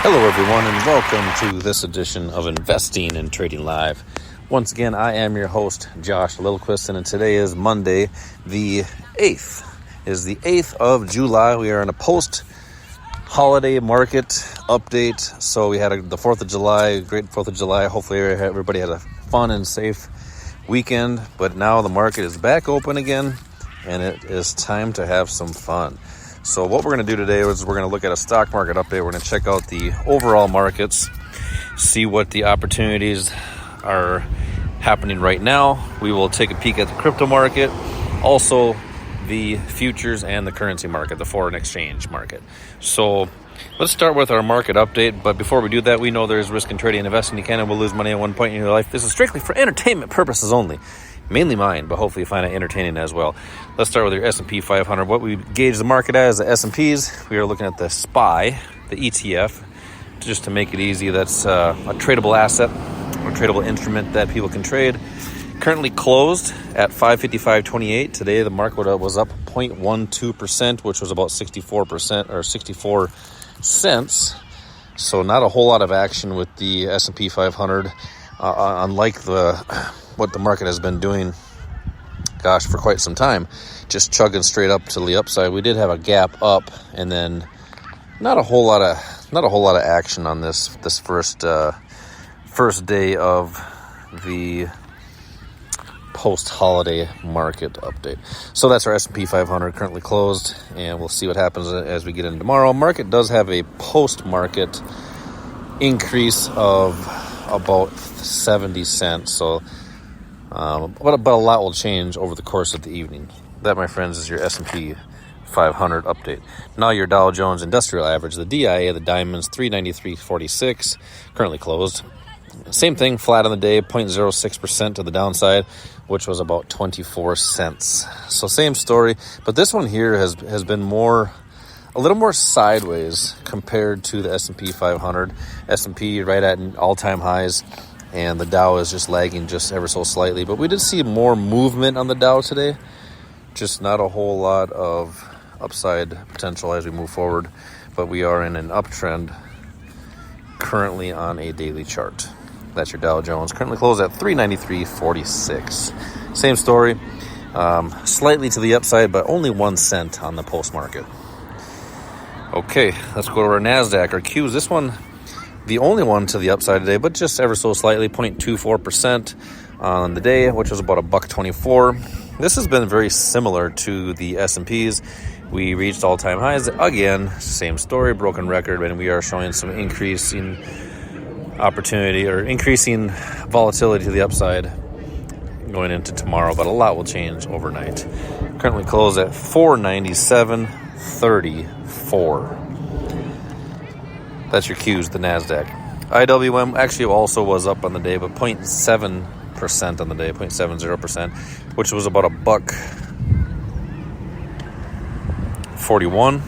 Hello everyone and welcome to this edition of Investing and Trading Live. Once again, I am your host, Josh Lilquist, and today is Monday, the 8th. It is the 8th of July. We are in a post-holiday market update. So we had the 4th of July, great 4th of July. Hopefully everybody had a fun and safe weekend. But now the market is back open again, and it is time to have some fun. So what we're going to do today is we're going to look at a stock market update. We're going to check out the overall markets, see what the opportunities are happening right now. We will take a peek at the crypto market, also the futures and the currency market, the foreign exchange market. So let's start with our market update. But before we do that, we know there's risk in trading and investing. You can and will lose money at one point in your life. This is strictly for entertainment purposes only. Mainly mine, but hopefully you find it entertaining as well. Let's start with your S&P 500. What we gauge the market as the S&Ps. We are looking at the SPY, the ETF, just to make it easy. That's a tradable asset, or tradable instrument that people can trade. Currently closed at 555.28. Today the market was up 0.12%, which was about 64% or 64 cents. So not a whole lot of action with the S&P 500, unlike what the market has been doing, for quite some time, just chugging straight up to the upside. We did have a gap up, and then not a whole lot of action on this first day of the post-holiday market update. So that's our S&P 500 currently closed, and we'll see what happens as we get into tomorrow. Market does have a post-market increase of about 70 cents, so but a lot will change over the course of the evening. That, my friends, is your S&P 500 update. Now your Dow Jones Industrial Average, the DIA, the Diamonds, 393.46, currently closed. Same thing, flat on the day, 0.06% to the downside, which was about 24 cents. So same story, but this one here has been a little more sideways compared to the S&P 500. S&P right at all-time highs, and the Dow is just lagging just ever so slightly. But we did see more movement on the Dow today, just not a whole lot of upside potential as we move forward. But we are in an uptrend currently on a daily chart. That's your Dow Jones, currently closed at 393.46. Same story, slightly to the upside, but only 1 cent on the post-market. Okay, let's go to our NASDAQ, our Qs. This one, the only one to the upside today, but just ever so slightly, 0.24% on the day, which was about $1.24. This has been very similar to the S&Ps. We reached all-time highs. Again, same story, broken record, and we are showing some increasing opportunity or increasing volatility to the upside going into tomorrow, but a lot will change overnight. Currently closed at 497.34. That's your Qs, the NASDAQ. IWM actually also was up on the day, but 0.7% on the day, 0.70%, which was about $1.41.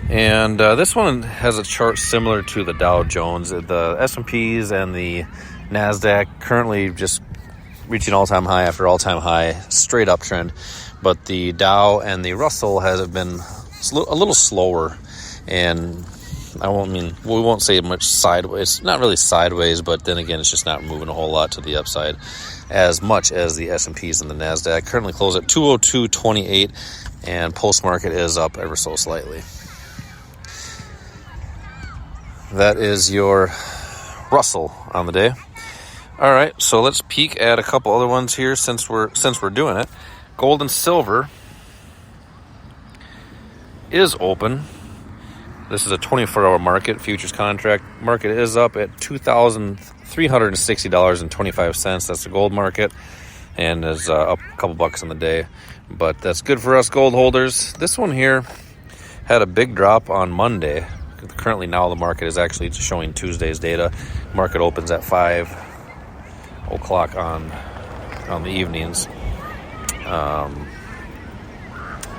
And this one has a chart similar to the Dow Jones. The S&Ps and the NASDAQ currently just reaching all-time high after all-time high, straight uptrend. But the Dow and the Russell have been a little slower. And we won't say much sideways. Not really sideways, but then again, it's just not moving a whole lot to the upside as much as the S&Ps and the NASDAQ. Currently closed at 202.28, and post-market is up ever so slightly. That is your Russell on the day. All right, so let's peek at a couple other ones here since we're doing it. Gold and silver is open. This is a 24-hour market. Futures contract market is up at $2,360.25. That's the gold market, and is up a couple bucks on the day. But that's good for us gold holders. This one here had a big drop on Monday. Currently now the market is actually showing Tuesday's data. Market opens at 5 o'clock on the evenings.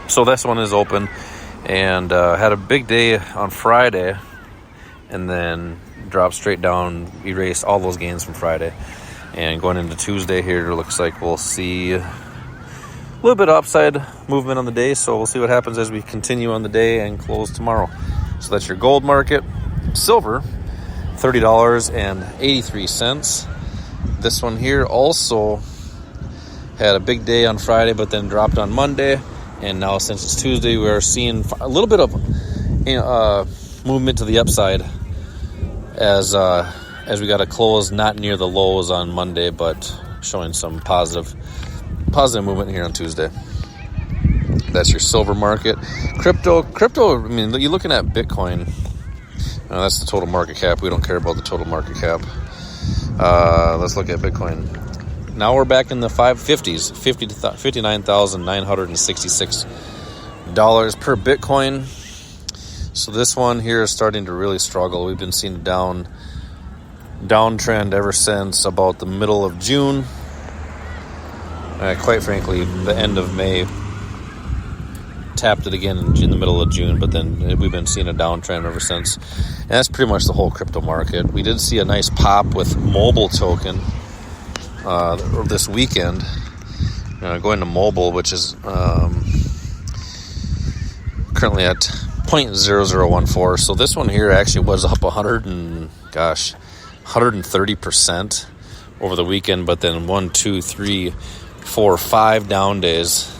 So this one is open. And had a big day on Friday, and then dropped straight down, erased all those gains from Friday. And going into Tuesday here, it looks like we'll see a little bit of upside movement on the day. So we'll see what happens as we continue on the day and close tomorrow. So that's your gold market. Silver, $30.83. This one here also had a big day on Friday, but then dropped on Monday. And now since it's Tuesday, we are seeing a little bit of movement to the upside as we got to close not near the lows on Monday, but showing some positive movement here on Tuesday. That's your silver market. Crypto, I mean, you're looking at Bitcoin. That's the total market cap. We don't care about the total market cap. Let's look at Bitcoin. Now we're back in the 550s, $59,966 per Bitcoin. So this one here is starting to really struggle. We've been seeing a downtrend ever since about the middle of June. Quite frankly, the end of May. Tapped it again in the middle of June, but then we've been seeing a downtrend ever since. And that's pretty much the whole crypto market. We did see a nice pop with Mobile token this weekend. Going to Mobile, which is currently at 0.0014. So this one here actually was up 130% over the weekend, but then 1, 2, 3, 4, 5 down days,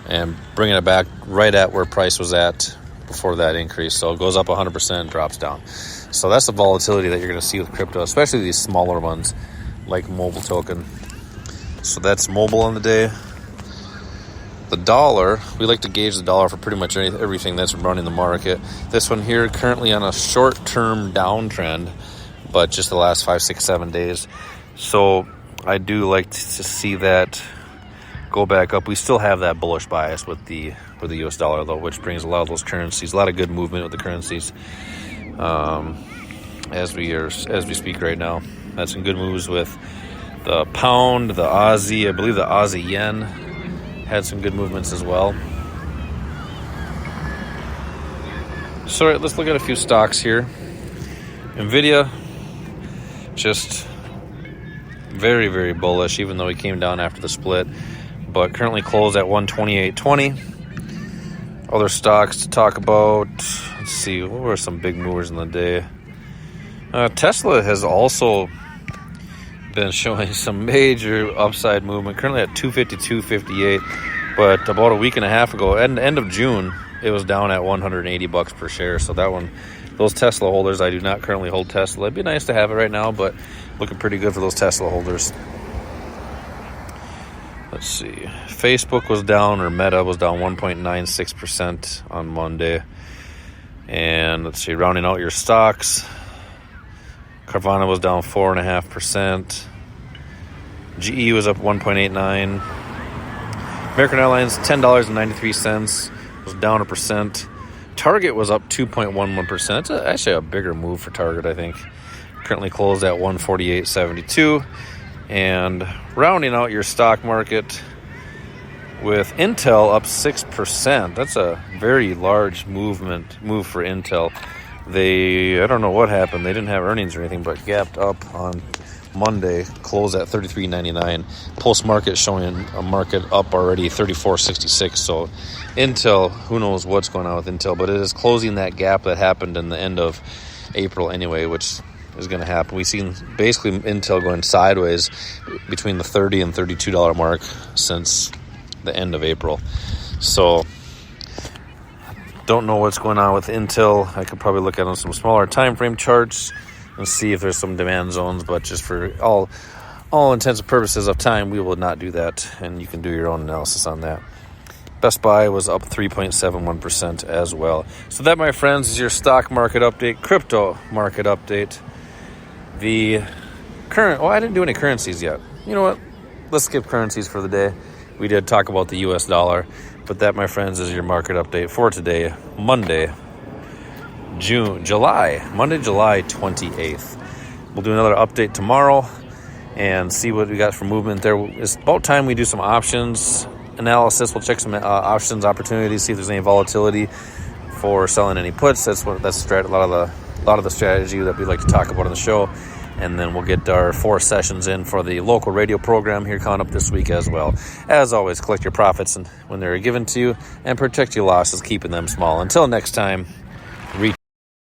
and bringing it back right at where price was at before that increase. So it goes up 100%, drops down. So that's the volatility that you're going to see with crypto, especially these smaller ones like Mobile token. So that's Mobile on the day. The dollar, we like to gauge the dollar for pretty much everything that's running the market. This one here currently on a short-term downtrend, but just the last 5, 6, 7 days. So I do like to see that go back up. We still have that bullish bias with the US dollar, though, which brings a lot of those currencies, a lot of good movement with the currencies as we speak right now. Had some good moves with the pound, the Aussie. I believe the Aussie yen had some good movements as well. So let's look at a few stocks here. Nvidia, just very, very bullish, even though it came down after the split, but currently closed at 128.20. Other stocks to talk about. Let's see, what were some big movers in the day? Tesla has also been showing some major upside movement, currently at 252.58, but about a week and a half ago, at the end of June, it was down at $180 per share. So that one, those Tesla holders, I do not currently hold Tesla. It'd be nice to have it right now, but looking pretty good for those Tesla holders. Let's see. Facebook was down, or Meta was down 1.96% on Monday. And let's see, rounding out your stocks, Carvana was down 4.5%. GE was up 1.89%. American Airlines, $10.93, was down 1%. Target was up 2.11%. That's actually a bigger move for Target, I think. Currently closed at 148.72. And rounding out your stock market with Intel up 6%. That's a very large move for Intel. I don't know what happened. They didn't have earnings or anything, but gapped up on Monday, closed at $33.99. Post-market showing a market up already, $34.66. So Intel, who knows what's going on with Intel, but it is closing that gap that happened in the end of April anyway, which is going to happen. We've seen basically Intel going sideways between the $30 and $32 mark since the end of April. So don't know what's going on with Intel. I could probably look at on some smaller time frame charts and see if there's some demand zones, but just for all intents and purposes of time, we will not do that, and you can do your own analysis on that. Best Buy was up 3.71% as well. So that, my friends, is your stock market update, crypto market update. The current, I didn't do any currencies yet. You know what? Let's skip currencies for the day. We did talk about the US dollar, but that, my friends, is your market update for today, Monday, July 28th. We'll do another update tomorrow and see what we got for movement there. It's about time we do some options analysis. We'll check some options opportunities, see if there's any volatility for selling any puts. That's a lot of the strategy that we like to talk about on the show. And then we'll get our 4 sessions in for the local radio program here coming up this week as well. As always, collect your profits when they're given to you and protect your losses, keeping them small. Until next time, reach